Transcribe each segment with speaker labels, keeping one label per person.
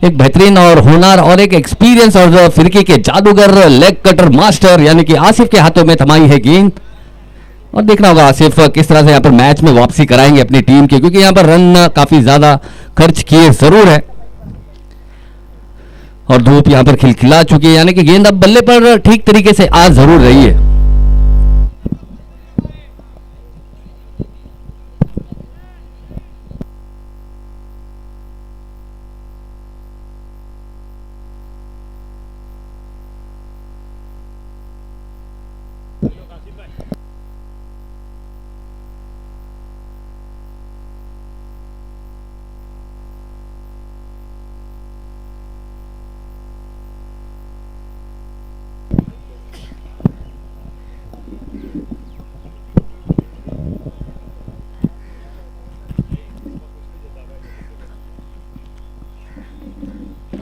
Speaker 1: एक बेहतरीन और होनहार और एक एक्सपीरियंस और फिरकी के जादूगर लेग कटर मास्टर यानी कि आसिफ के हाथों में थमाई है गेंद। और देखना होगा आसिफ किस तरह से यहाँ पर मैच में वापसी कराएंगे अपनी टीम के, क्योंकि यहाँ पर रन काफी ज्यादा खर्च किए जरूर है और धूप यहाँ पर खिलखिला चुकी है, यानी कि गेंद अब बल्ले पर ठीक तरीके से आ जरूर रही है।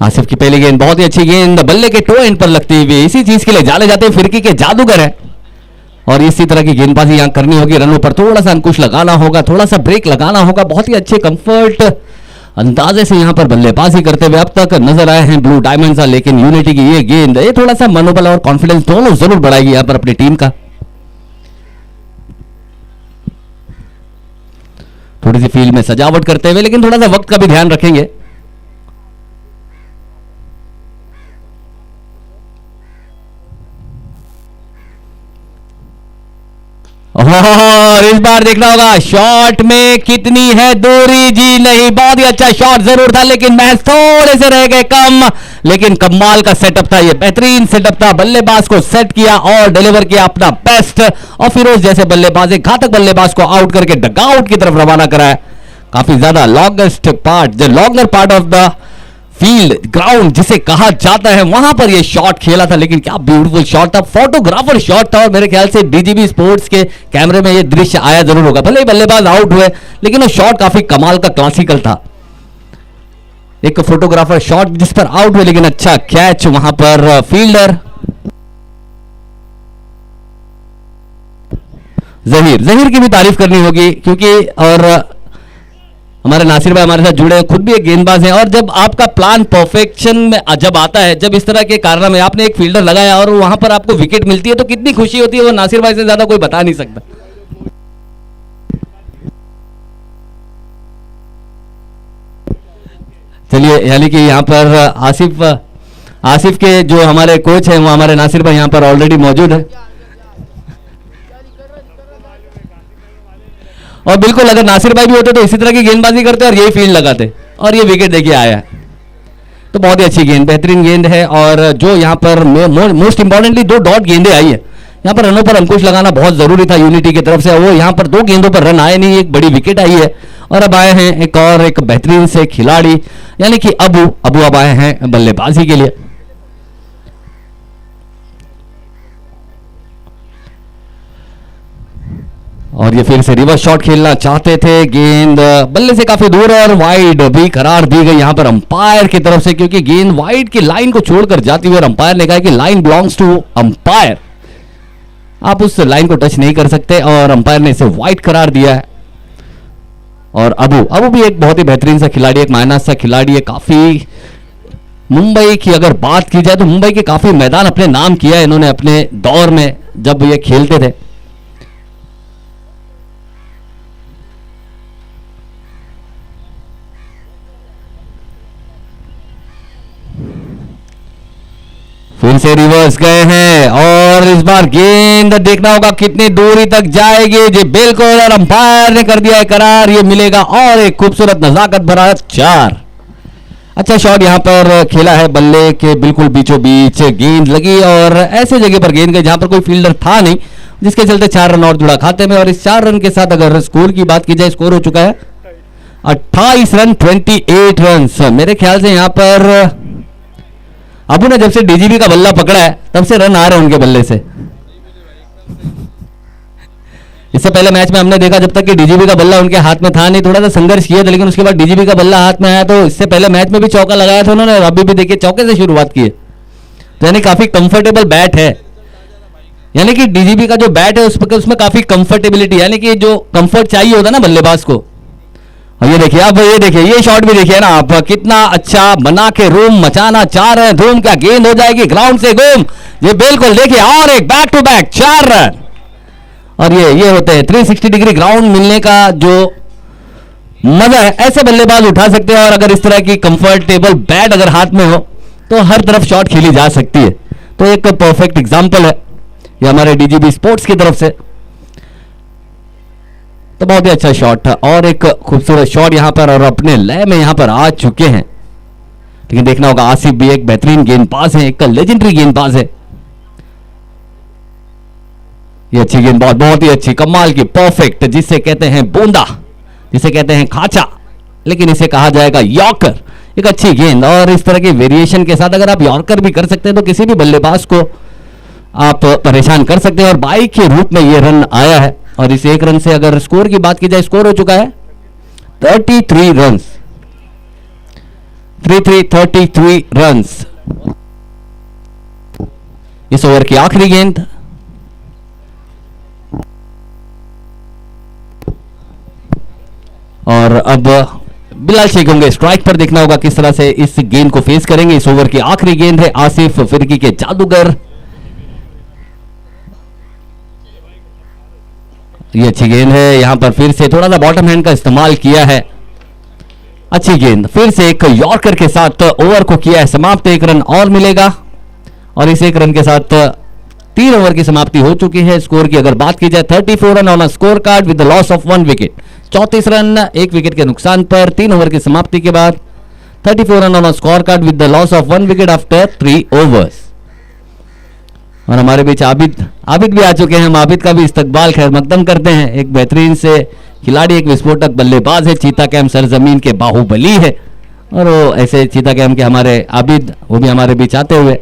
Speaker 1: आसिफ की पहली गेंद बहुत ही अच्छी गेंद बल्ले के टो एंड पर लगती हुई, इसी चीज के लिए जाने जाते फिरकी के जादूगर है और इसी तरह की गेंदबाजी यहां करनी होगी। रनों पर थोड़ा सा अंकुश लगाना होगा, थोड़ा सा ब्रेक लगाना होगा। बहुत ही अच्छे कंफर्ट अंदाजे से यहां पर बल्लेबाजी करते हुए अब तक नजर आए हैं ब्लू डायमंड्स, लेकिन यूनिटी की ये गेंद ये थोड़ा सा मनोबल और कॉन्फिडेंस दोनों जरूर बढ़ाएगी यहां पर अपनी टीम का। थोड़ी सी फील्ड में सजावट करते हुए, लेकिन थोड़ा सा वक्त का भी ध्यान रखेंगे। और इस बार देखना होगा शॉट में कितनी है दूरी। जी नहीं, बहुत ही अच्छा शॉट जरूर था, लेकिन मैच थोड़े से रह गए कम, लेकिन कमाल का सेटअप था, ये बेहतरीन सेटअप था। बल्लेबाज को सेट किया और डिलीवर किया अपना बेस्ट, और फिरोज जैसे बल्लेबाज एक घातक बल्लेबाज को आउट करके डगआउट की तरफ रवाना कराया। काफी ज्यादा longest part, the longer part of the field ground जिसे कहा जाता है, वहां पर यह शॉट खेला था। लेकिन क्या ब्यूटीफुल शॉट था, फोटोग्राफर शॉट था, और मेरे ख्याल से डीजीबी स्पोर्ट्स के कैमरे में यह दृश्य आया जरूर होगा। भले ही बल्लेबाज आउट हुए, लेकिन वो शॉट काफी कमाल का क्लासिकल था। एक फोटोग्राफर शॉट जिस पर आउट हुए, लेकिन अच्छा कैच वहां पर फील्डर जहीर की भी तारीफ करनी होगी, क्योंकि और हमारे नासिर भाई हमारे साथ जुड़े हैं, खुद भी एक गेंदबाज हैं। और जब आपका प्लान परफेक्शन में जब आता है, जब इस तरह के कारनामे आपने एक फील्डर लगाया और वहां पर आपको विकेट मिलती है, तो कितनी खुशी होती है वो नासिर भाई से ज्यादा कोई बता नहीं सकता। चलिए, यानी कि यहाँ पर आसिफ के जो हमारे कोच हैं वो हमारे नासिर भाई यहाँ पर ऑलरेडी मौजूद है। और बिल्कुल अगर नासिर भाई भी होते तो इसी तरह की गेंदबाजी करते और यही फील्ड लगाते, और ये विकेट देखिए आया। तो बहुत ही अच्छी गेंद, बेहतरीन गेंद है। और जो यहाँ पर मोस्ट इंपॉर्टेंटली 2 डॉट गेंदें आई है, यहाँ पर रनों पर अंकुश लगाना बहुत जरूरी था यूनिटी की तरफ से। वो यहाँ पर 2 गेंदों पर रन आए नहीं, एक बड़ी विकेट आई है, और अब आए हैं एक बेहतरीन से खिलाड़ी, यानी कि अबू अब आए हैं बल्लेबाजी के लिए। और ये फिर से रिवर्स शॉट खेलना चाहते थे, गेंद बल्ले से काफी दूर और वाइड भी करार दी गई यहां पर अंपायर की तरफ से, क्योंकि गेंद वाइड की लाइन को छोड़कर जाती हुई और अंपायर ने कहा कि लाइन बिलोंग्स टू अंपायर, आप उस लाइन को टच नहीं कर सकते, और अंपायर ने इसे वाइड करार दिया है। और अबू भी एक बहुत ही बेहतरीन सा खिलाड़ी, एक मायनास सा खिलाड़ी है। काफी मुंबई की अगर बात की जाए तो मुंबई के काफी मैदान अपने नाम किया है इन्होंने अपने दौर में जब ये खेलते थे। फिर से रिवर्स गए हैं, और इस बार गेंद देखना होगा कितनी दूरी तक जाएगी। जी बिल्कुल, और अंपायर ने कर दिया है करार, ये मिलेगा और एक खूबसूरत नजाकत भरा 4। अच्छा शॉट यहां पर खेला है, बल्ले के बिल्कुल बीचों बीच गेंद लगी, और ऐसे जगह पर गेंद गई जहां पर कोई फील्डर था नहीं, जिसके चलते 4 रन और जुड़ा खाते में। और इस 4 रन के साथ अगर स्कोर की बात की जाए, स्कोर हो चुका है 28 रन 28 रन। मेरे ख्याल से यहां पर अबू ने जब से डीजीबी का बल्ला पकड़ा है तब से रन आ रहे हैं उनके बल्ले से। इससे पहले मैच में हमने देखा जब तक कि डीजीबी का बल्ला उनके हाथ में था नहीं, थोड़ा सा संघर्ष किया था, लेकिन उसके बाद डीजीबी का बल्ला हाथ में आया तो इससे पहले मैच में भी चौका लगाया था उन्होंने, अभी भी देखिए चौके से शुरुआत की है। तो यानी काफी कंफर्टेबल बैट है, यानी कि डीजीबी का जो बैट है उसमें काफी कंफर्टेबिलिटी, यानी कि जो कंफर्ट चाहिए होता है ना बल्लेबाज को, और ये देखिए, अब ये देखिए, ये शॉट भी देखिए ना आप, कितना अच्छा बना के रूम मचाना चाह रहे हैं। धूम क्या गेंद हो जाएगी ग्राउंड से गुम, ये बिल्कुल देखिए, और एक बैक टू बैक 4 रन। और ये होते हैं 360 डिग्री ग्राउंड मिलने का जो मजा है, ऐसे बल्लेबाज उठा सकते हैं। और अगर इस तरह की कंफर्टेबल बैट अगर हाथ में हो तो हर तरफ शॉट खेली जा सकती है। तो एक परफेक्ट एग्जांपल है ये हमारे डीजीबी स्पोर्ट्स की तरफ से। तो बहुत ही अच्छा शॉट था और एक खूबसूरत शॉट यहां पर, और अपने लय में यहां पर आ चुके हैं। लेकिन देखना होगा, आसिफ भी एक बेहतरीन गेंदबाज है, एक लेजेंडरी गेंदबाज है। ये अच्छी गेंदबाज, बहुत ही अच्छी, कमाल की, परफेक्ट, जिसे कहते हैं बूंदा, जिसे कहते हैं खाचा, लेकिन इसे कहा जाएगा यॉर्कर। एक अच्छी गेंद, और इस तरह के वेरिएशन के साथ अगर आप यॉर्कर भी कर सकते हैं तो किसी भी बल्लेबाज को आप परेशान कर सकते हैं। और बाई के रूप में ये रन आया है, और इस एक रन से अगर स्कोर की बात की जाए, स्कोर हो चुका है 33 रन, 33 रन। इस ओवर की आखिरी गेंद, और अब बिलाल शेख होंगे स्ट्राइक पर। देखना होगा किस तरह से इस गेंद को फेस करेंगे। इस ओवर की आखिरी गेंद है, आसिफ फिरकी के जादूगर। ये अच्छी गेंद है, यहां पर फिर से थोड़ा सा बॉटम हैंड का इस्तेमाल किया है। अच्छी गेंद, फिर से एक यॉर्कर के साथ ओवर को किया है समाप्त। 1 रन और मिलेगा, और इस 1 रन के साथ 3 ओवर की समाप्ति हो चुकी है। स्कोर की अगर बात की जाए, 34 run on a score card with the loss of 1 wicket. 34 run 1 wicket के नुकसान पर 3 ओवर की समाप्ति के बाद 34 run on a score card with the loss of 1 wicket after 3 overs. और हमारे बीच आबिद भी आ चुके हैं। हम आबिद का भी इस्तकबाल खैर मकदम करते हैं। एक बेहतरीन से खिलाड़ी, एक विस्फोटक बल्लेबाज है, चीता कैम सरजमीन के बाहुबली है। और वो ऐसे चीता कैम के हमारे आबिद, वो भी हमारे बीच आते हुए।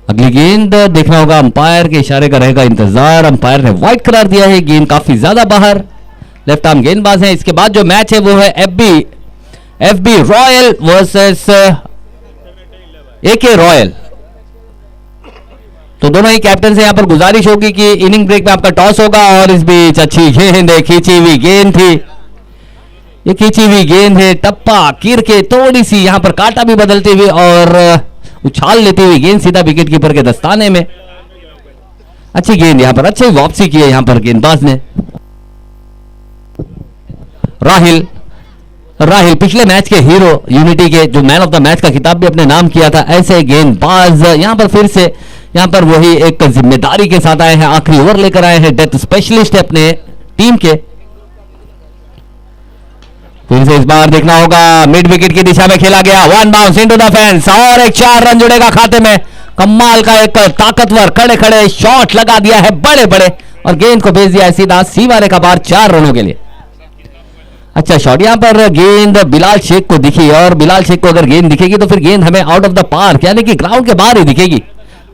Speaker 1: अगली गेंद देखना होगा, अंपायर के इशारे का रहेगा इंतजार। अंपायर ने वाइड करार दिया है, गेंद काफी ज्यादा बाहर। लेफ्ट आर्म गेंदबाज है। इसके बाद जो मैच है वो है FB Royal versus AK Royal. तो दोनों ही कैप्टन से यहां पर गुजारिश होगी कि इनिंग ब्रेक में आपका टॉस होगा। और इस बीच अच्छी गेंद है, खींची हुई गेंद थी, ये खींची हुई गेंद है, टप्पा कीर के थोड़ी सी यहां पर काटा भी बदलते हुए और उछाल लेती हुई गेंद सीधा विकेट कीपर के दस्ताने में। अच्छी गेंद यहां पर, अच्छी वापसी की है यहां पर गेंदबाज ने। राहिल पिछले मैच के हीरो, यूनिटी के जो मैन ऑफ द मैच का खिताब भी अपने नाम किया था, ऐसे गेंदबाज यहां पर फिर से यहां पर वही एक जिम्मेदारी के साथ आए हैं। आखिरी ओवर लेकर आए हैं, डेथ स्पेशलिस्ट है अपने टीम के। फिर से इस बार देखना होगा, मिड विकेट की दिशा में खेला गया, 1 बाउंस इनटू द फेंस, और एक 4 रन जुड़ेगा खाते में। कमाल का एक ताकतवर खड़े खड़े शॉट लगा दिया है, बड़े बड़े, और गेंद को भेज दिया है सीधा सीमा रेखा पार 4 रनों के लिए। अच्छा शॉट, यहां पर गेंद बिलाल शेख को दिखी, और बिलाल शेख को अगर गेंद दिखेगी तो फिर गेंद हमें आउट ऑफ द पार्क यानी कि ग्राउंड के बाहर ही दिखेगी,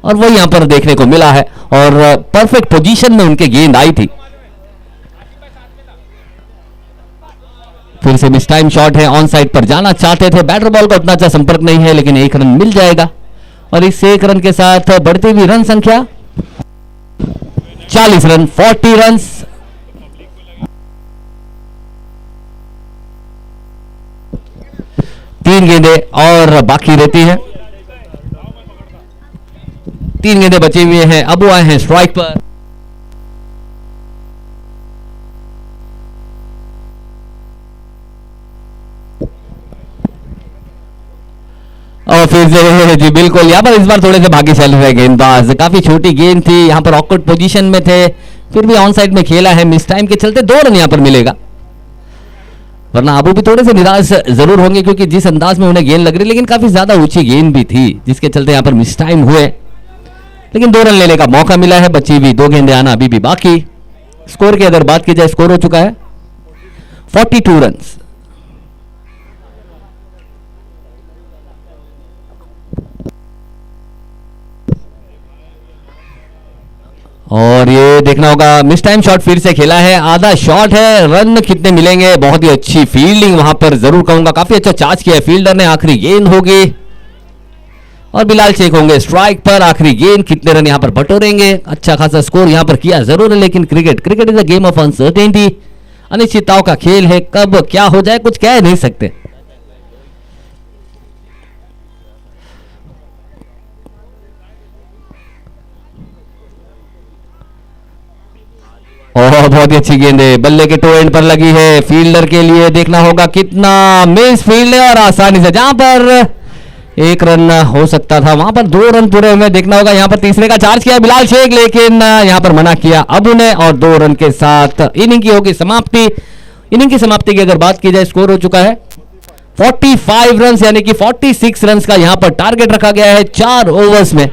Speaker 1: और वो यहां पर देखने को मिला है। और परफेक्ट पोजीशन में उनके गेंद आई थी। फिर से मिस टाइम शॉट है, ऑन साइड पर जाना चाहते थे, बैटर बॉल का उतना अच्छा संपर्क नहीं है, लेकिन 1 रन मिल जाएगा। और इस 1 रन के साथ बढ़ती हुई रन संख्या 40 रन, 40 रन। तीन गेंदें और बाकी रहती हैं, 3 गेंदें बचे हुए हैं। अब वो आए हैं स्ट्राइक पर, और फिर से जी बिल्कुल यहां पर इस बार थोड़े से भाग्यशाली रहे गेंदबाज। काफी छोटी गेंद थी, यहां पर ऑकवर्ड पोजीशन में थे, फिर भी ऑन साइड में खेला है। मिस टाइम के चलते 2 रन यहां पर मिलेगा। वरना अबू भी थोड़े से निराश जरूर होंगे क्योंकि जिस अंदाज में उन्हें गेंद लग रही, लेकिन काफी ज्यादा ऊंची गेंद भी थी जिसके चलते यहाँ पर मिस टाइम हुए, लेकिन 2 रन लेने का मौका मिला है। बची हुई 2 गेंदें आना अभी भी बाकी। स्कोर की अगर बात की जाए, स्कोर हो चुका है 42 रन। और ये देखना होगा, मिस टाइम शॉट फिर से खेला है, आधा शॉट है, रन कितने मिलेंगे। बहुत ही अच्छी फील्डिंग वहां पर जरूर कहूंगा, काफी अच्छा चार्ज किया है फील्डर ने। आखिरी गेंद होगी और बिलाल शेख होंगे स्ट्राइक पर। आखिरी गेंद, कितने रन यहां पर बटोरेंगे। अच्छा खासा स्कोर यहां पर किया जरूर है, लेकिन cricket is a game of uncertainty. अनिश्चितताओं का खेल है, कब क्या हो जाए कुछ कह नहीं सकते। और बहुत ही अच्छी गेंद है, बल्ले के टो एंड पर लगी है। फील्डर के लिए देखना होगा कितना मिस फील्ड है, और आसानी से जहां पर 1 रन हो सकता था वहां पर 2 रन पूरे हुए। देखना होगा यहाँ पर तीसरे का चार्ज किया बिलाल शेख, लेकिन यहाँ पर मना किया अबू ने, और 2 रन के साथ इनिंग की होगी समाप्ति। इनिंग की समाप्ति की अगर बात की जाए, स्कोर हो चुका है 45 रन, यानी कि 46 रन का यहाँ पर टारगेट रखा गया है 4 ओवर्स में,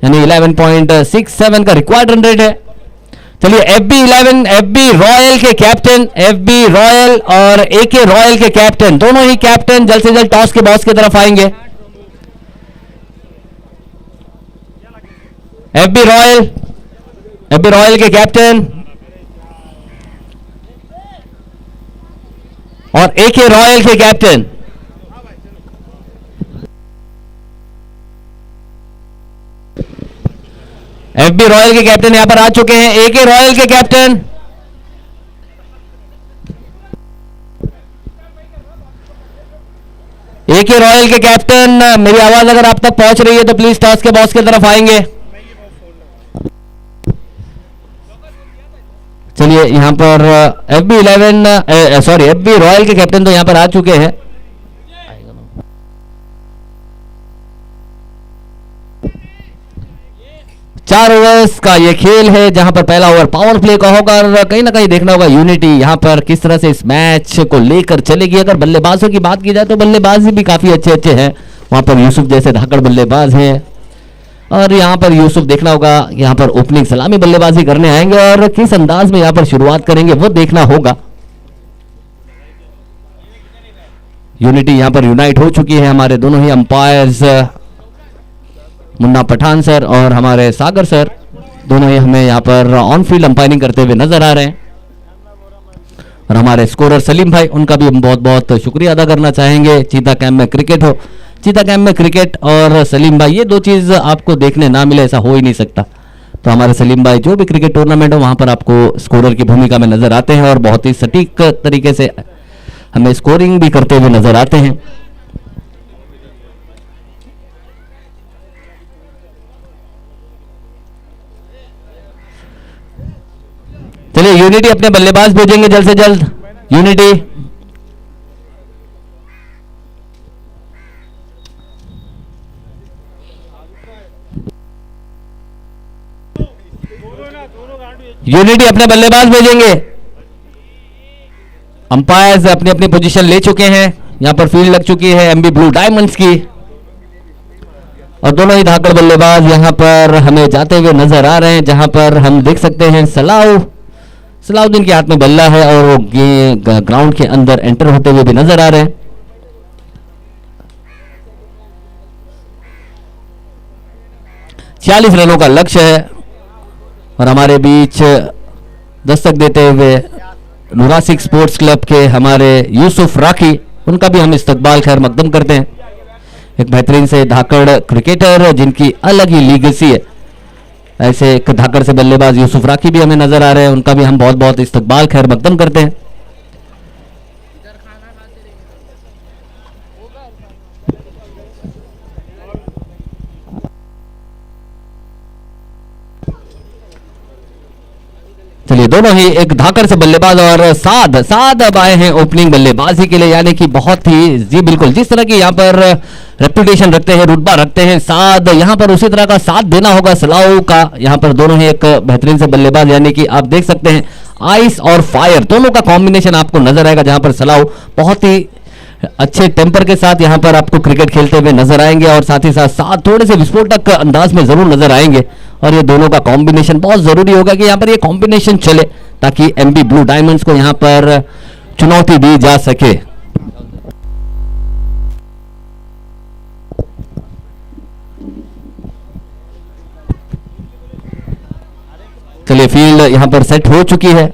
Speaker 1: यानी 11.67 का रिक्वायर्ड रन रेट है। चलिए FB रॉयल के कैप्टन, FB रॉयल और AK रॉयल के कैप्टन, दोनों ही कैप्टन जल्द से जल्द टॉस के बॉक्स की तरफ आएंगे। FB रॉयल के कैप्टन और AK रॉयल के कैप्टन। FB रॉयल के कैप्टन यहां पर आ चुके हैं। AK रॉयल के कैप्टन, AK रॉयल के कैप्टन, मेरी आवाज अगर आप तक पहुंच रही है तो प्लीज टॉस के बॉक्स की तरफ आएंगे। चलिए यहां पर FB रॉयल के कैप्टन तो यहां पर आ चुके हैं। चार ओवर्स का ये खेल है, जहां पर पहला ओवर पावर प्ले का होगा, और कहीं ना कहीं देखना होगा यूनिटी यहां पर किस तरह से इस मैच को लेकर चलेगी। अगर बल्लेबाजों की बात की जाए तो बल्लेबाज भी काफी अच्छे हैं, वहां पर यूसुफ जैसे धाकड़ बल्लेबाज हैं, और यहां पर यूसुफ देखना होगा यहां पर ओपनिंग सलामी बल्लेबाजी करने आएंगे, और किस अंदाज में यहां पर शुरुआत करेंगे वो देखना होगा। यूनिटी यहां पर यूनाइट हो चुकी है, हमारे दोनों ही अंपायर्स मुन्ना पठान सर और हमारे सागर सर, दोनों ही हमें यहाँ पर ऑन फील्ड अंपायरिंग करते हुए नजर आ रहे हैं। और हमारे स्कोरर सलीम भाई, उनका भी हम बहुत बहुत शुक्रिया अदा करना चाहेंगे। चीता कैंप में क्रिकेट हो, चीता कैंप में क्रिकेट और सलीम भाई, ये 2 चीज आपको देखने ना मिले ऐसा हो ही नहीं सकता। तो हमारे सलीम भाई जो भी क्रिकेट टूर्नामेंट हो वहां पर आपको स्कोरर की भूमिका में नजर आते हैं, और बहुत ही सटीक तरीके से हमें स्कोरिंग भी करते हुए नजर आते हैं। चलिए यूनिटी अपने बल्लेबाज भेजेंगे जल्द से जल्द। यूनिटी अपने बल्लेबाज भेजेंगे। अंपायर्स अपनी अपनी पोजीशन ले चुके हैं, यहां पर फील्ड लग चुकी है MB ब्लू डायमंड्स की, और दोनों ही धाकड़ बल्लेबाज यहां पर हमें जाते हुए नजर आ रहे हैं, जहां पर हम देख सकते हैं सलाउद्दीन के हाथ में बल्ला है, और वो ग्राउंड के अंदर एंटर होते हुए भी नजर आ रहे हैं। चालीस रनों का लक्ष्य है, और हमारे बीच दस्तक देते हुए नुरासिक स्पोर्ट्स क्लब के हमारे यूसुफ राखी, उनका भी हम इस्तकबाल खैर मकदम करते हैं। एक बेहतरीन से धाकड़ क्रिकेटर जिनकी अलग ही लीगेसी है, ऐसे एक धाकड़ से बल्लेबाज यूसुफ राखी भी हमें नजर आ रहे हैं, उनका भी हम बहुत बहुत इस्तकबाल खैर मकदम करते हैं। चलिए दोनों ही एक धाकड़ से बल्लेबाज और साद अब आए हैं ओपनिंग बल्लेबाजी के लिए, यानी कि बहुत ही जी बिल्कुल जिस तरह की यहाँ पर रेपुटेशन रखते हैं, रुतबा रखते हैं साद, यहाँ पर उसी तरह का साथ देना होगा सलाऊ का। यहाँ पर दोनों ही एक बेहतरीन से बल्लेबाज, यानी कि आप देख सकते हैं आइस और फायर दोनों का कॉम्बिनेशन आपको नजर आएगा, जहां पर सलाह बहुत ही अच्छे टेम्पर के साथ यहां पर आपको क्रिकेट खेलते हुए नजर आएंगे और साथ ही साथ थोड़े से विस्फोटक अंदाज में जरूर नजर आएंगे। और ये दोनों का कॉम्बिनेशन बहुत जरूरी होगा कि यहां पर ये कॉम्बिनेशन चले ताकि एमबी ब्लू डायमंड्स को यहां पर चुनौती दी जा सके। चलिए, फील्ड यहां पर सेट हो चुकी है।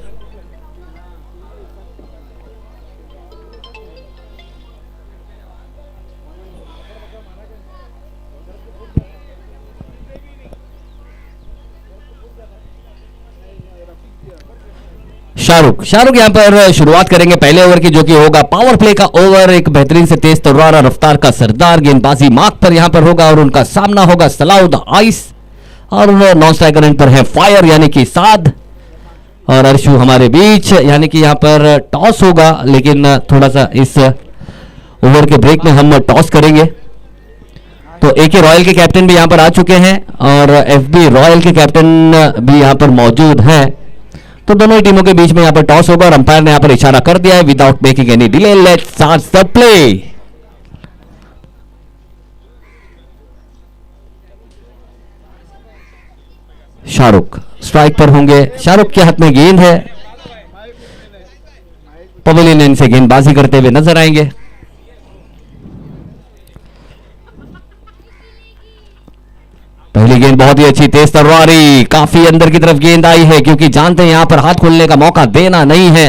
Speaker 1: शाहरुख यहां पर शुरुआत करेंगे पहले ओवर की, जो कि होगा पावर प्ले का ओवर। एक बेहतरीन से तेज तर्रार रफ्तार का सरदार गेंदबाजी मार्क पर यहां पर होगा और उनका सामना होगा सलाउद आइस और नॉन स्ट्राइकर एंड पर है फायर यानी कि साद और अर्शु हमारे बीच। यानी कि यहां पर टॉस होगा, लेकिन थोड़ा सा इस ओवर के ब्रेक में हम टॉस करेंगे। तो एके रॉयल के कैप्टन भी यहां पर आ चुके हैं और एफबी रॉयल के कैप्टन भी यहां पर मौजूद हैं। तो दोनों ही टीमों के बीच में यहां पर टॉस होगा और अंपायर ने यहां पर इशारा कर दिया है without making any delay, let's start the play. Shahrukh strike पर होंगे। शाहरुख के हाथ में गेंद है, पवेलियन इनसे गेंदबाजी करते हुए नजर आएंगे। पहली गेंद बहुत ही अच्छी तेज तलवारी, काफी अंदर की तरफ गेंद आई है क्योंकि जानते हैं यहां पर हाथ खोलने का मौका देना नहीं है।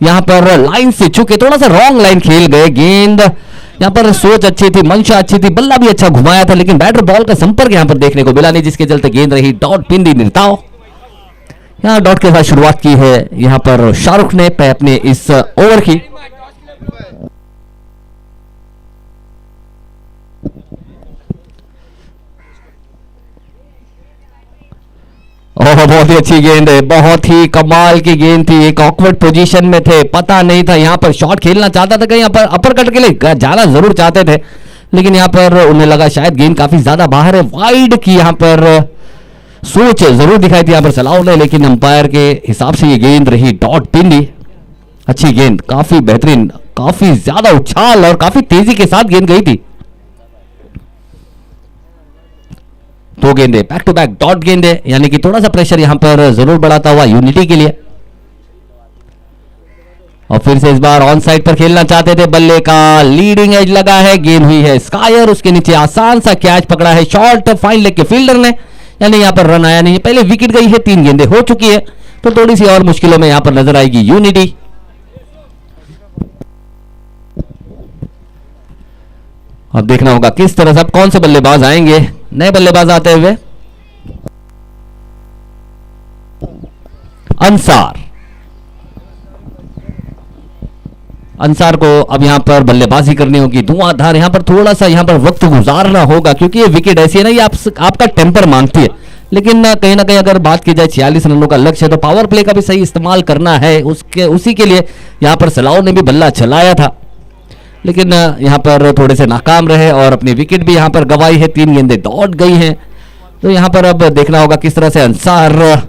Speaker 1: यहां पर लाइन से चुके, थोड़ा सा रॉन्ग लाइन खेल गए। गेंद यहां पर सोच अच्छी थी, मंशा अच्छी थी, बल्ला भी अच्छा घुमाया था, लेकिन बैटर बॉल का संपर्क यहां पर देखने को मिला नहीं, जिसके चलते गेंद रही डॉट पिंडी निर्ताओ। यहां डॉट के साथ शुरुआत की है यहां पर शाहरुख ने अपने इस ओवर की। ओह, बहुत ही अच्छी गेंद है, बहुत ही कमाल की गेंद थी। एक ऑकवर्ड पोजीशन में थे, पता नहीं था यहां पर शॉट खेलना चाहता था, कहीं यहां पर अपर कट के लिए जाना जरूर चाहते थे, लेकिन यहां पर उन्हें लगा शायद गेंद काफी ज्यादा बाहर है। वाइड की यहां पर सोच जरूर दिखाई थी यहां पर सलाह ने, लेकिन अंपायर के हिसाब से ये गेंद रही डॉट पिंडी। अच्छी गेंद, काफी बेहतरीन, काफी ज्यादा उछाल और काफी तेजी के साथ गेंद गई थी। दो गेंदे बैक टू बैक डॉट गेंदे, यानी कि थोड़ा सा प्रेशर यहां पर जरूर बढ़ाता हुआ यूनिटी के लिए। और फिर से इस बार ऑन साइड पर खेलना चाहते थे, बल्ले का लीडिंग एज लगा है, गेंद हुई है स्कायर, उसके नीचे आसान सा कैच पकड़ा है शॉर्ट फाइन लेग के फील्डर ने, यानी यहां पर रन आया नहीं। पहले विकेट गई है, 3 गेंदें हो चुकी है, तो थोड़ी सी और मुश्किलों में यहां पर नजर आएगी यूनिटी। अब देखना होगा किस तरह से अब कौन से बल्लेबाज आएंगे। नए बल्लेबाज आते हुए अंसार को अब यहां पर बल्लेबाजी करनी होगी। धुआंधार यहां पर थोड़ा सा यहां पर वक्त गुजारना होगा, क्योंकि ये विकेट ऐसी है ना, ये आपका टेम्पर मांगती है, लेकिन कहीं ना कहीं अगर बात की जाए 46 रनों का लक्ष्य है, तो पावर प्ले का भी सही इस्तेमाल करना है। उसी के लिए यहां पर सलाह ने भी बल्ला चलाया था, लेकिन यहां पर थोड़े से नाकाम रहे और अपनी विकेट भी यहां पर गंवाई है। 3 गेंदें डॉट गई हैं, तो यहां पर अब देखना होगा किस तरह से अंसार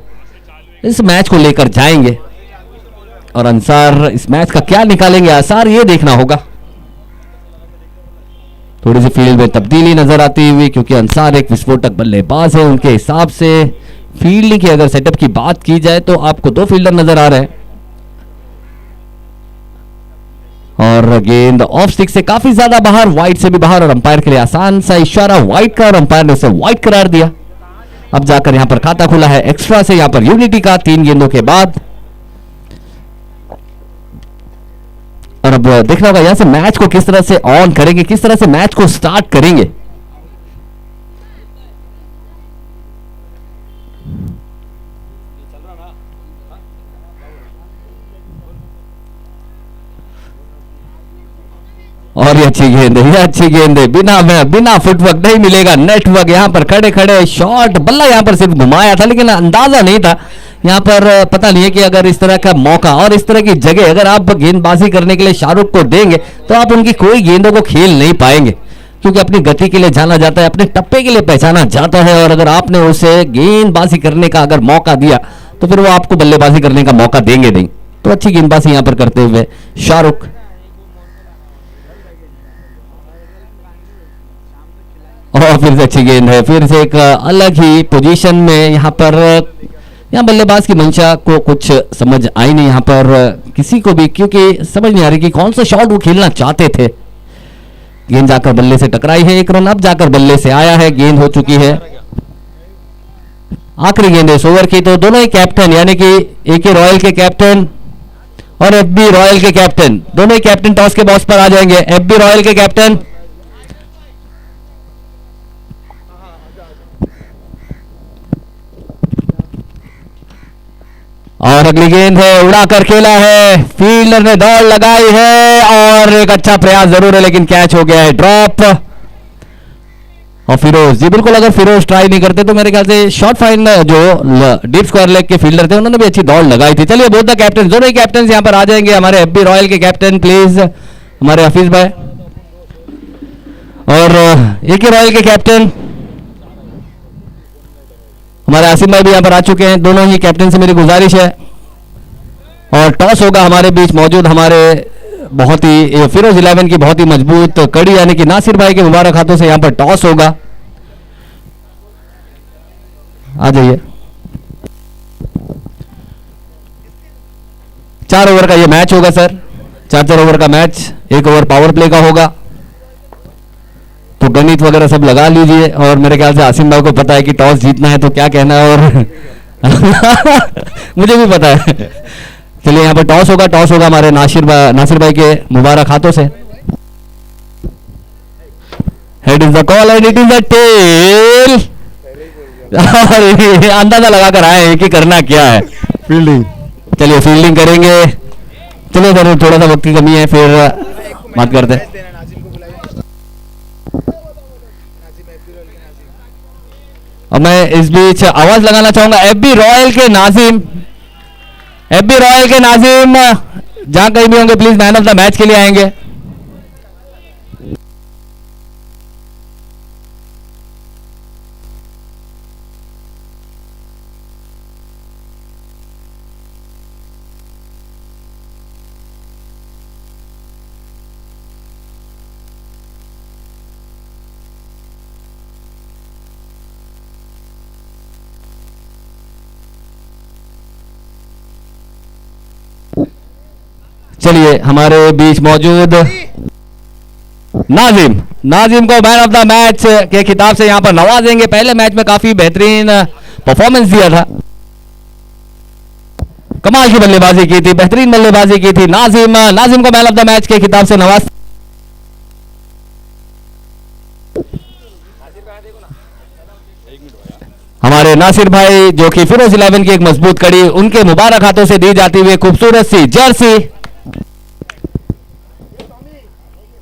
Speaker 1: इस मैच को लेकर जाएंगे और अंसार इस मैच का क्या निकालेंगे आसार, ये देखना होगा। थोड़ी सी फील्ड में तब्दीली नजर आती हुई, क्योंकि अंसार एक विस्फोटक बल्लेबाज है। उनके हिसाब से फील्डिंग की अगर सेटअप की बात की जाए तो आपको 2 फील्डर नजर आ रहे हैं और गेंद ऑफ स्टिक से काफी ज्यादा बाहर, वाइड से भी बाहर, और अंपायर के लिए आसान सा इशारा वाइड का और अंपायर ने उसे वाइड करार दिया। अब जाकर यहां पर खाता खुला है एक्स्ट्रा से यहां पर यूनिटी का 3 गेंदों के बाद। और अब देखना होगा यहां से मैच को किस तरह से ऑन करेंगे, किस तरह से मैच को स्टार्ट करेंगे। और ये अच्छी गेंद है, ये अच्छी गेंद है, बिना फुटवर्क नहीं मिलेगा नेटवर्क। यहां पर खड़े खड़े शॉट, बल्ला यहां पर सिर्फ घुमाया था, लेकिन अंदाजा नहीं था यहां पर, पता नहीं है कि अगर इस तरह का मौका और इस तरह की जगह अगर आप गेंदबाजी करने के लिए शाहरुख को देंगे तो आप उनकी कोई गेंदों को खेल नहीं पाएंगे, क्योंकि अपनी गति के लिए जाना जाता है, अपने टप्पे के लिए पहचाना जाता है। और अगर आपने उसे गेंदबाजी करने का अगर मौका दिया तो फिर वो आपको बल्लेबाजी करने का मौका देंगे नहीं। तो अच्छी गेंदबाजी यहां पर करते हुए शाहरुख, और फिर से अच्छी गेंद है, फिर से एक अलग ही पोजीशन में यहां पर। यहाँ बल्लेबाज की मंशा को कुछ समझ आई नहीं यहां पर किसी को भी, क्योंकि समझ नहीं आ रही कि कौन सा शॉट वो खेलना चाहते थे। गेंद जाकर बल्ले से टकराई है, एक रन अब जाकर बल्ले से आया है, गेंद हो चुकी है। आखिरी गेंद है इस ओवर की। तो दोनों ही कैप्टन यानी कि एके रॉयल के कैप्टन और एफबी रॉयल के कैप्टन, दोनों ही कैप्टन टॉस के बॉक्स पर आ जाएंगे। एफबी रॉयल के कैप्टन और अगली गेंद है, उड़ाकर खेला है, फील्डर ने दौड़ लगाई है और एक अच्छा प्रयास जरूर है लेकिन कैच हो गया है, ड्रॉप। और फिरोज जी, बिल्कुल अगर फिरोज ट्राई नहीं करते तो मेरे ख्याल से शॉर्ट फाइन जो डीप स्क्वायर लेग के फील्डर थे उन्होंने भी अच्छी दौड़ लगाई थी। चलिए बोथ द कैप्टन, दोनों ही कैप्टन यहां पर आ जाएंगे। हमारे एफबी रॉयल के कैप्टन प्लीज हमारे हफीज भाई, और एके रॉयल के कैप्टन हमारे आसिम भाई भी यहां पर आ चुके हैं। दोनों ही कैप्टन से मेरी गुजारिश है। और टॉस होगा हमारे बीच मौजूद हमारे बहुत ही फिरोज 11 की बहुत ही मजबूत कड़ी यानी कि नासिर भाई के मुबारक हाथों से यहां पर टॉस होगा। आ जाइए। 4 ओवर का ये मैच होगा सर, 4 ओवर का मैच, 1 ओवर पावर प्ले का होगा। तो गणित वगैरह सब लगा लीजिए और मेरे ख्याल से आसिम भाई को पता है कि टॉस जीतना है तो क्या कहना है, और मुझे भी पता है। चलिए यहाँ पर टॉस होगा हमारे नासिर भाई के मुबारक हाथों से। Head is the call and it is the tail. अंदाजा लगाकर आए हैं कि करना क्या है, फील्डिंग। चलिए फील्डिंग करेंगे। चलिए सर थोड़ा सा वक्त की कमी है, फिर बात करते हैं। और मैं इस बीच आवाज लगाना चाहूंगा एफबी रॉयल के नाजिम, एफबी रॉयल के नाजिम जहां कहीं भी होंगे please man of the match के लिए आएंगे। चलिए हमारे बीच मौजूद नाजिम को मैन ऑफ द मैच के खिताब से यहां पर नवाजेंगे। पहले मैच में काफी बेहतरीन परफॉर्मेंस दिया था, कमाल की बल्लेबाजी की थी, बेहतरीन बल्लेबाजी की थी। नाजिम को मैन ऑफ द मैच के खिताब से नवाज। हमारे नासिर भाई जो कि फिरोज 11 की एक मजबूत कड़ी, उनके मुबारक हाथों से दी जाती हुई खूबसूरत सी जर्सी,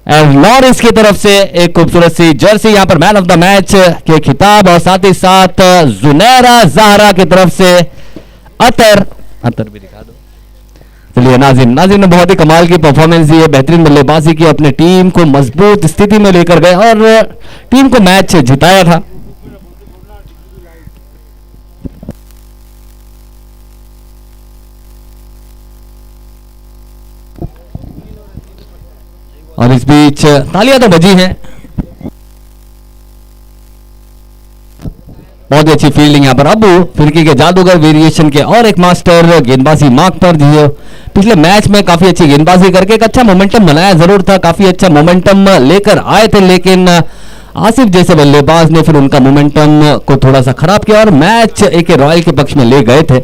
Speaker 1: लॉरिस की तरफ से एक खूबसूरत सी जर्सी यहां पर मैन ऑफ द मैच के खिताब, और साथ ही साथ जुनैरा जहरा की तरफ से अतर भी दिखा दो। चलिए नाजिम ने बहुत ही कमाल की परफॉर्मेंस दी है, बेहतरीन बल्लेबाजी की, अपने टीम को मजबूत स्थिति में लेकर गए और टीम को मैच जिताया था। और इस बीच तालियां तो बजी हैं। बहुत ही अच्छी फील्डिंग यहां पर अबू फिरकी के जादूगर वेरिएशन के और एक मास्टर गेंदबाजी मार्क पर, जो पिछले मैच में काफी अच्छी गेंदबाजी करके एक अच्छा मोमेंटम बनाया जरूर था, काफी अच्छा मोमेंटम लेकर आए थे, लेकिन आसिफ जैसे बल्लेबाज ने फिर उनका मोमेंटम को थोड़ा सा खराब किया और मैच एक रॉयल के पक्ष में ले गए थे।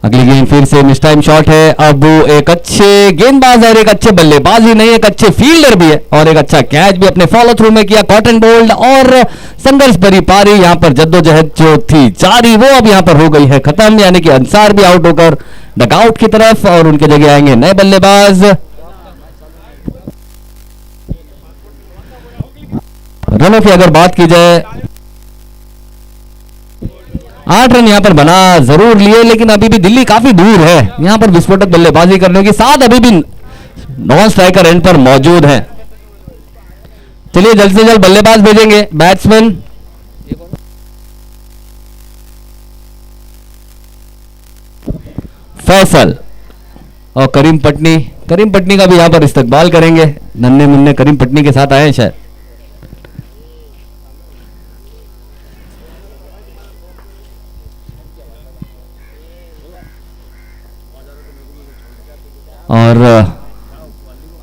Speaker 1: अगली गेंद फिर से मिस टाइम शॉट है। अब एक अच्छे गेंदबाज और एक अच्छे बल्लेबाज ही नहीं, एक अच्छे फील्डर भी है और एक अच्छा कैच भी अपने फॉलो थ्रू में किया, कॉटन बोल्ड, और संघर्ष भरी पारी यहां पर जद्दोजहद जो थी जारी वो अब यहां पर हो गई है खत्म, यानी कि अंसार भी आउट होकर डगआउट की तरफ और उनके जगह आएंगे नए बल्लेबाज। रनों की अगर बात की जाए 8 रन यहां पर बना जरूर लिए, लेकिन अभी भी दिल्ली काफी दूर है यहां पर विस्फोटक बल्लेबाजी करने के साथ, अभी भी नॉन स्ट्राइकर एंड पर मौजूद है। चलिए जल्द से जल्द बल्लेबाज भेजेंगे, बैट्समैन फैसल और करीम पटनी का भी यहां पर इस्तकबाल करेंगे। नन्हे मुन्ने करीम पटनी के साथ आए हैं शायद। और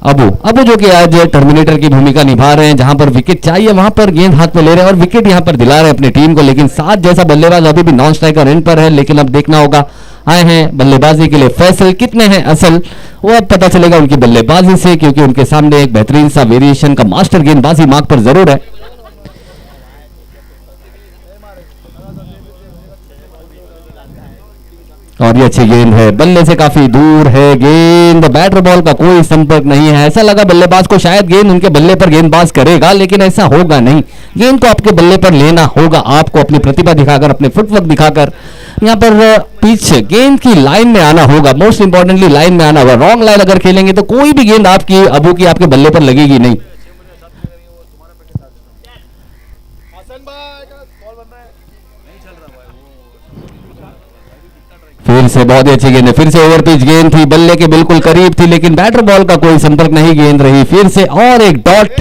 Speaker 1: अबू जो कि आज टर्मिनेटर की भूमिका निभा रहे हैं, जहां पर विकेट चाहिए वहां पर गेंद हाथ में ले रहे हैं और विकेट यहां पर दिला रहे हैं अपनी टीम को। लेकिन साथ जैसा बल्लेबाज अभी भी नॉन स्ट्राइकर एंड पर है, लेकिन अब देखना होगा आए हैं बल्लेबाजी के लिए फैसल कितने हैं असल, वो अब पता चलेगा उनकी बल्लेबाजी से, क्योंकि उनके सामने एक बेहतरीन सा वेरिएशन का मास्टर गेंदबाजी मार्क पर जरूर है। और ये अच्छी गेंद है, बल्ले से काफी दूर है गेंद, बैटर बॉल का कोई संपर्क नहीं है। ऐसा लगा बल्लेबाज को शायद गेंद उनके बल्ले पर गेंदबाज करेगा, लेकिन ऐसा होगा नहीं। गेंद को आपके बल्ले पर लेना होगा, आपको अपनी प्रतिभा दिखाकर, अपने फुटवर्क दिखाकर यहां पर पीछे गेंद की लाइन में आना होगा। मोस्ट इंपॉर्टेंटली लाइन में आना होगा। रॉन्ग लाइन अगर खेलेंगे तो कोई भी गेंद आपकी अबू की आपके बल्ले पर लगेगी नहीं। फिर से बहुत ही अच्छी गेंद है, फिर से ओवर पिच गेंद थी, बल्ले के बिल्कुल करीब थी, लेकिन बैटर बॉल का कोई संपर्क नहीं, गेंद रही फिर से और एक डॉट,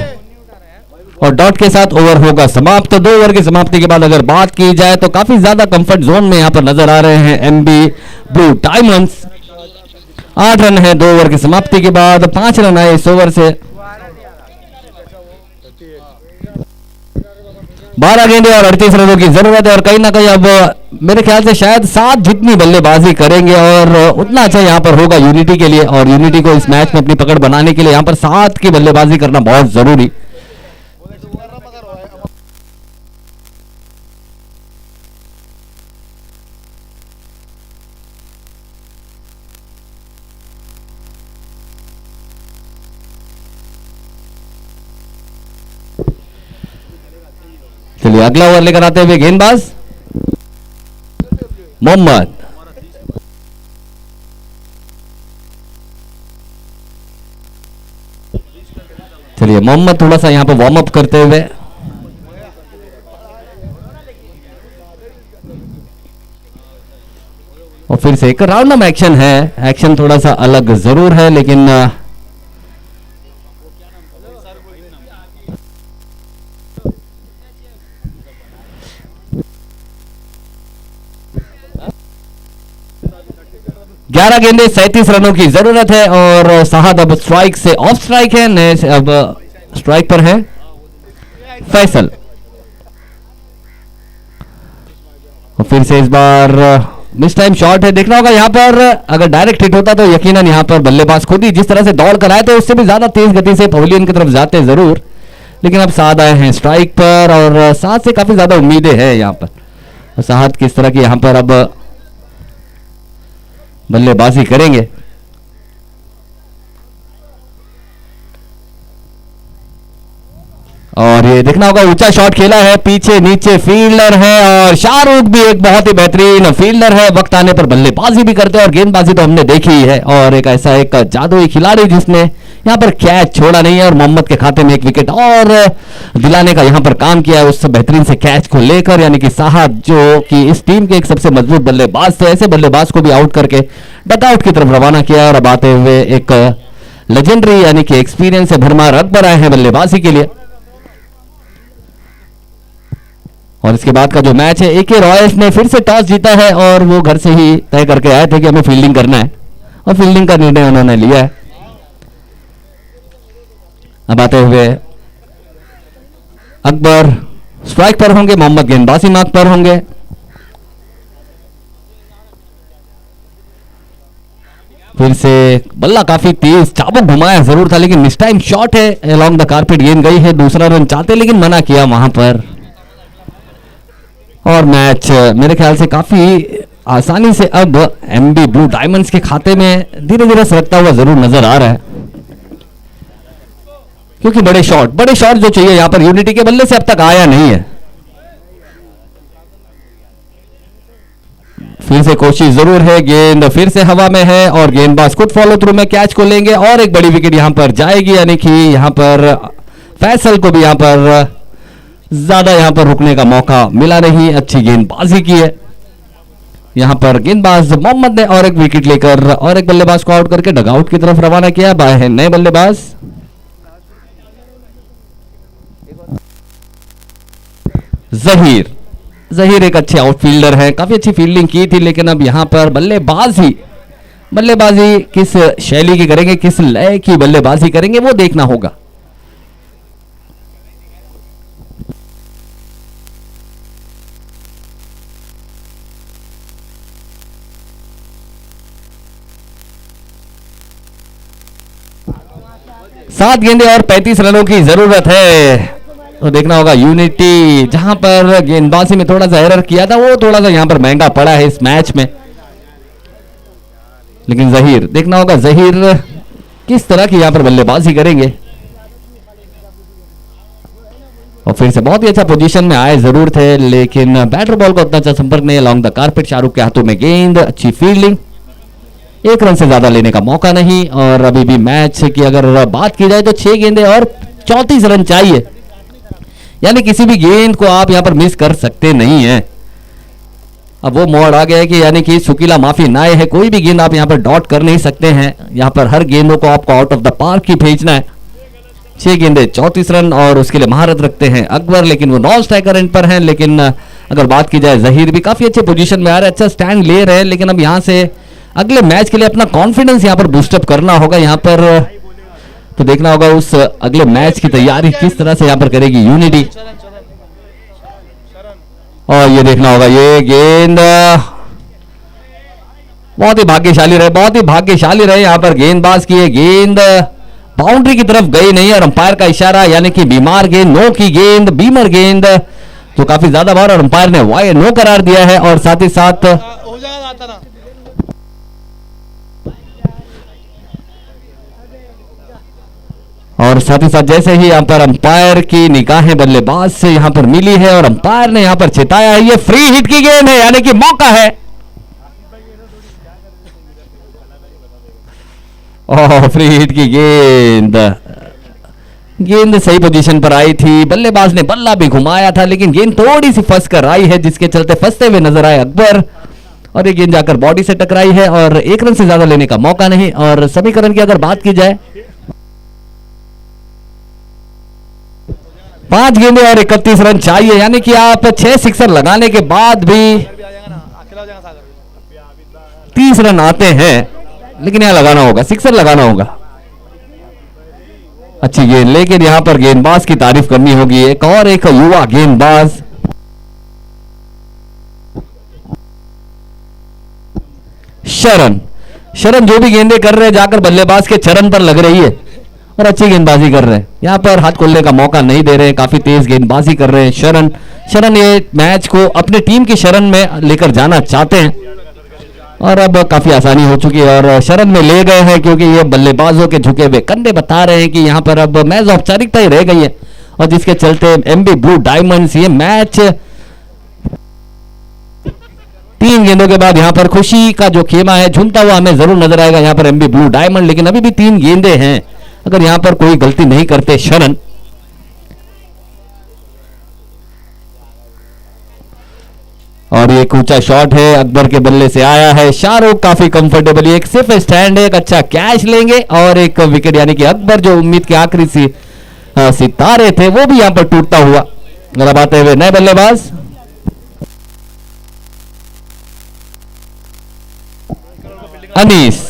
Speaker 1: और डॉट के साथ ओवर होगा समाप्त। तो 2 ओवर की समाप्ति के बाद अगर बात की जाए तो काफी ज्यादा कंफर्ट जोन में यहां पर नजर आ रहे हैं एमबी ब्लू डायमंड्स। 8 रन है 2 ओवर की समाप्ति के बाद, 5 रन आए इस ओवर से। 12 गेंदें और 38 रनों की जरूरत है, और कहीं ना कहीं अब मेरे ख्याल से शायद 7 जितनी बल्लेबाजी करेंगे और उतना अच्छा यहां पर होगा यूनिटी के लिए, और यूनिटी को इस मैच में अपनी पकड़ बनाने के लिए यहां पर 7 की बल्लेबाजी करना बहुत जरूरी। चलिए अगला ओवर लेकर आते हुए गेंदबाज मोहम्मद। चलिए मोहम्मद थोड़ा सा यहां पर वार्म अप करते हुए, और फिर से एक राउंड ऑफ एक्शन है। एक्शन थोड़ा सा अलग जरूर है, लेकिन ग्यारह गेंदे 37 रनों की जरूरत है, और साहद अब स्ट्राइक से ऑफ स्ट्राइक है, नए अब स्ट्राइक पर है फैसल। और फिर से इस बार मिस टाइम शॉट है, देखना होगा यहां पर अगर डायरेक्ट हिट होता तो यकीनन यहां पर बल्लेबाज खुद ही जिस तरह से दौड़ कर आए थे उससे भी ज्यादा तेज गति से पवेलियन की तरफ जाते जरूर, लेकिन अब साहद आए हैं स्ट्राइक पर, और साहद से काफी ज्यादा उम्मीदें हैं यहां पर। साहद किस तरह की यहां पर अब बल्लेबाजी करेंगे। और ये देखना होगा ऊंचा शॉट खेला है, पीछे नीचे फील्डर है, और शाहरुख भी एक बहुत ही बेहतरीन फील्डर है, वक्त आने पर बल्लेबाजी भी करते हैं, और गेंदबाजी तो हमने देखी ही है। और एक ऐसा एक जादुई खिलाड़ी जिसने यहां पर कैच छोड़ा नहीं है, और मोहम्मद के खाते में एक विकेट और दिलाने का यहां पर काम किया है उस बेहतरीन से कैच को लेकर, यानी कि साहद जो कि इस टीम के एक सबसे मजबूत बल्लेबाज थे, ऐसे बल्लेबाज को भी आउट करके डकआउट की तरफ रवाना किया। और अब आते हुए एक लेजेंडरी यानी कि एक्सपीरियंस से भरमार अकबर आए हैं बल्लेबाजी के लिए। और इसके बाद का जो मैच है, एके रॉयल्स ने फिर से टॉस जीता है, और वो घर से ही तय करके आए थे कि हमें फील्डिंग करना है, और फील्डिंग का निर्णय उन्होंने लिया है। अब आते हुए अकबर स्ट्राइक पर होंगे, मोहम्मद गेंदबाजी मार्क पर होंगे। फिर से बल्ला काफी तेज चाबुक घुमाया जरूर था, लेकिन मिस टाइम शॉट है, अलोंग द कारपेट गेंद गई है। दूसरा रन चाहते लेकिन मना किया वहां पर, और मैच मेरे ख्याल से काफी आसानी से अब एमबी ब्लू डायमंड्स के खाते में धीरे धीरे सरकता हुआ जरूर नजर आ रहा है, क्योंकि बड़े शॉट जो चाहिए यहां पर यूनिटी के बल्ले से अब तक आया नहीं है। फिर से कोशिश जरूर है, गेंद फिर से हवा में है, और गेंदबाज खुद फॉलो थ्रू में कैच को लेंगे, और एक बड़ी विकेट यहां पर जाएगी, यानी कि यहां पर फैसल को भी यहां पर ज्यादा यहां पर रुकने का मौका मिला नहीं। अच्छी गेंदबाजी की है, यहां पर गेंदबाज मोहम्मद ने और एक विकेट लेकर और एक बल्लेबाज को आउट करके डगआउट की तरफ रवाना किया। बाय है नए बल्लेबाज जहीर। जहीर एक अच्छे आउटफील्डर है, काफी अच्छी फील्डिंग की थी, लेकिन अब यहां पर बल्लेबाजी किस शैली की करेंगे, किस लय की बल्लेबाजी करेंगे, वो देखना होगा। सात गेंदे और 35 रनों की जरूरत है, तो देखना होगा यूनिटी जहां पर गेंदबाजी में थोड़ा सा एरर किया था, वो थोड़ा सा यहां पर महंगा पड़ा है इस मैच में। लेकिन जहीर, देखना होगा जहीर किस तरह की यहां पर बल्लेबाजी करेंगे। और फिर से बहुत ही अच्छा पोजीशन में आए जरूर थे, लेकिन बैटर बॉल का उतना अच्छा संपर्क नहीं। अलॉन्ग द कारपेट शाहरुख के हाथों में गेंद, अच्छी फील्डिंग, एक रन से ज्यादा लेने का मौका नहीं। और अभी भी मैच की अगर बात की जाए तो 6 गेंदे और 34 रन चाहिए, यानी किसी भी गेंद को आप यहां पर मिस कर सकते नहीं है। अब वो मोड़ आ गया है कि यानी कि सुकीला माफी नाए है, कोई भी गेंद आप यहां पर डॉट कर नहीं सकते हैं। यहां पर हर गेंदों को आपको आउट ऑफ द पार्क ही भेजना है। 6 गेंदे 34 रन और उसके लिए महारत रखते हैं अकबर, लेकिन वो नॉन स्ट्राइकर एंड पर हैं। लेकिन अगर बात की जाए जहीर भी काफी अच्छे पोजीशन में आ रहे हैं, अच्छा स्टैंड ले रहे हैं, लेकिन अब यहां से अगले मैच के लिए अपना कॉन्फिडेंस यहां पर बूस्टअप करना होगा। यहां पर तो देखना होगा उस अगले मैच की तैयारी किस तरह से यहां पर करेगी यूनिटी। और ये देखना होगा ये गेंद बहुत ही भाग्यशाली रहे यहां पर गेंदबाज की। ये गेंद बाउंड्री की तरफ गई नहीं और अंपायर का इशारा, यानी कि बीमार गेंद, नो की गेंद, बीमर गेंद, तो काफी ज्यादा बार और अंपायर ने वाई नो करार दिया है। और साथ ही साथ जैसे ही यहां पर अंपायर की निगाहें बल्लेबाज से यहां पर मिली है और अंपायर ने यहां पर चेताया है, ये फ्री हिट की गेंद है, यानी कि मौका है। ओह, फ्री हिट की गेंद सही पोजीशन पर आई थी, बल्लेबाज ने बल्ला भी घुमाया था, लेकिन गेंद थोड़ी सी फंस कर आई है, जिसके चलते फंसते हुए नजर आए अकबर। और ये गेंद जाकर बॉडी से टकराई है और 1 रन से ज्यादा लेने का मौका नहीं। और समीकरण की अगर बात की जाए 5 गेंदे और 31 रन चाहिए, यानी कि आप 6 सिक्सर लगाने के बाद भी 30 रन आते हैं, लेकिन यहां लगाना होगा, सिक्सर लगाना होगा। अच्छी गेंद, लेकिन यहां पर गेंदबाज की तारीफ करनी होगी, एक युवा गेंदबाज शरण जो भी गेंदे कर रहे हैं जाकर बल्लेबाज के चरण पर लग रही है और अच्छी गेंदबाजी कर रहे हैं। यहां पर हाथ खोलने का मौका नहीं दे रहे हैं, काफी तेज गेंदबाजी कर रहे हैं शरण ये मैच को अपने टीम की शरण में लेकर जाना चाहते हैं और अब काफी आसानी हो चुकी है और शरण में ले गए हैं, क्योंकि ये बल्लेबाजों के झुके हुए कंधे बता रहे हैं कि यहां पर अब मैच औपचारिकता ही रह गई है। और जिसके चलते एमबी ब्लू डायमंड्स ये मैच 3 गेंदों के बाद यहां पर खुशी का जो खेमा है झूमता हुआ हमें जरूर नजर आएगा यहां पर एमबी ब्लू डायमंड, लेकिन अभी भी 3 गेंदे हैं। अगर यहां पर कोई गलती नहीं करते शरण, और ये ऊंचा शॉट है अकबर के बल्ले से आया है, शाहरुख काफी कंफर्टेबली एक सिर्फ स्टैंड है, एक अच्छा कैच लेंगे और एक विकेट, यानी कि अकबर जो उम्मीद के आखिरी सितारे थे वो भी यहां पर टूटता हुआ नजर आते हुए नए बल्लेबाज अनीस।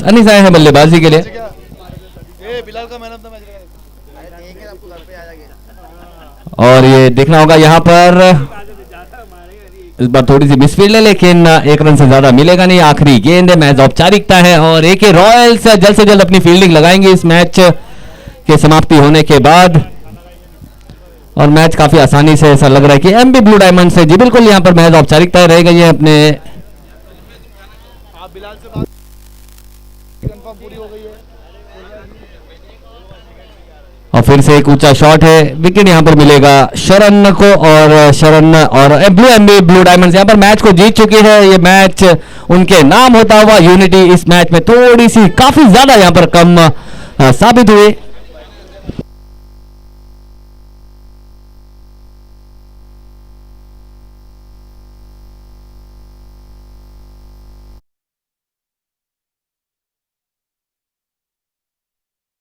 Speaker 1: अनीस आए हैं बल्लेबाजी के लिए। और ये देखना होगा यहां पर इस बार थोड़ी सी मिसफील्ड है, लेकिन 1 रन से ज्यादा मिलेगा नहीं। आखिरी गेंद है, मैच औपचारिकता है और एके रॉयल्स जल्द से जल्द अपनी फील्डिंग लगाएंगे इस मैच के समाप्ति होने के बाद। और मैच काफी आसानी से ऐसा लग रहा है कि एमबी ब्लू डायमंड से जी बिल्कुल यहां पर मैच औपचारिकता रह गई है अपने। और फिर से एक ऊंचा शॉट है, विकेट यहां पर मिलेगा शरण को, और शरण और ब्लू एमबी ब्लू डायमंड्स यहां पर मैच को जीत चुकी है। ये मैच उनके नाम होता हुआ यूनिटी इस मैच में थोड़ी सी काफी ज्यादा यहां पर कम साबित हुई।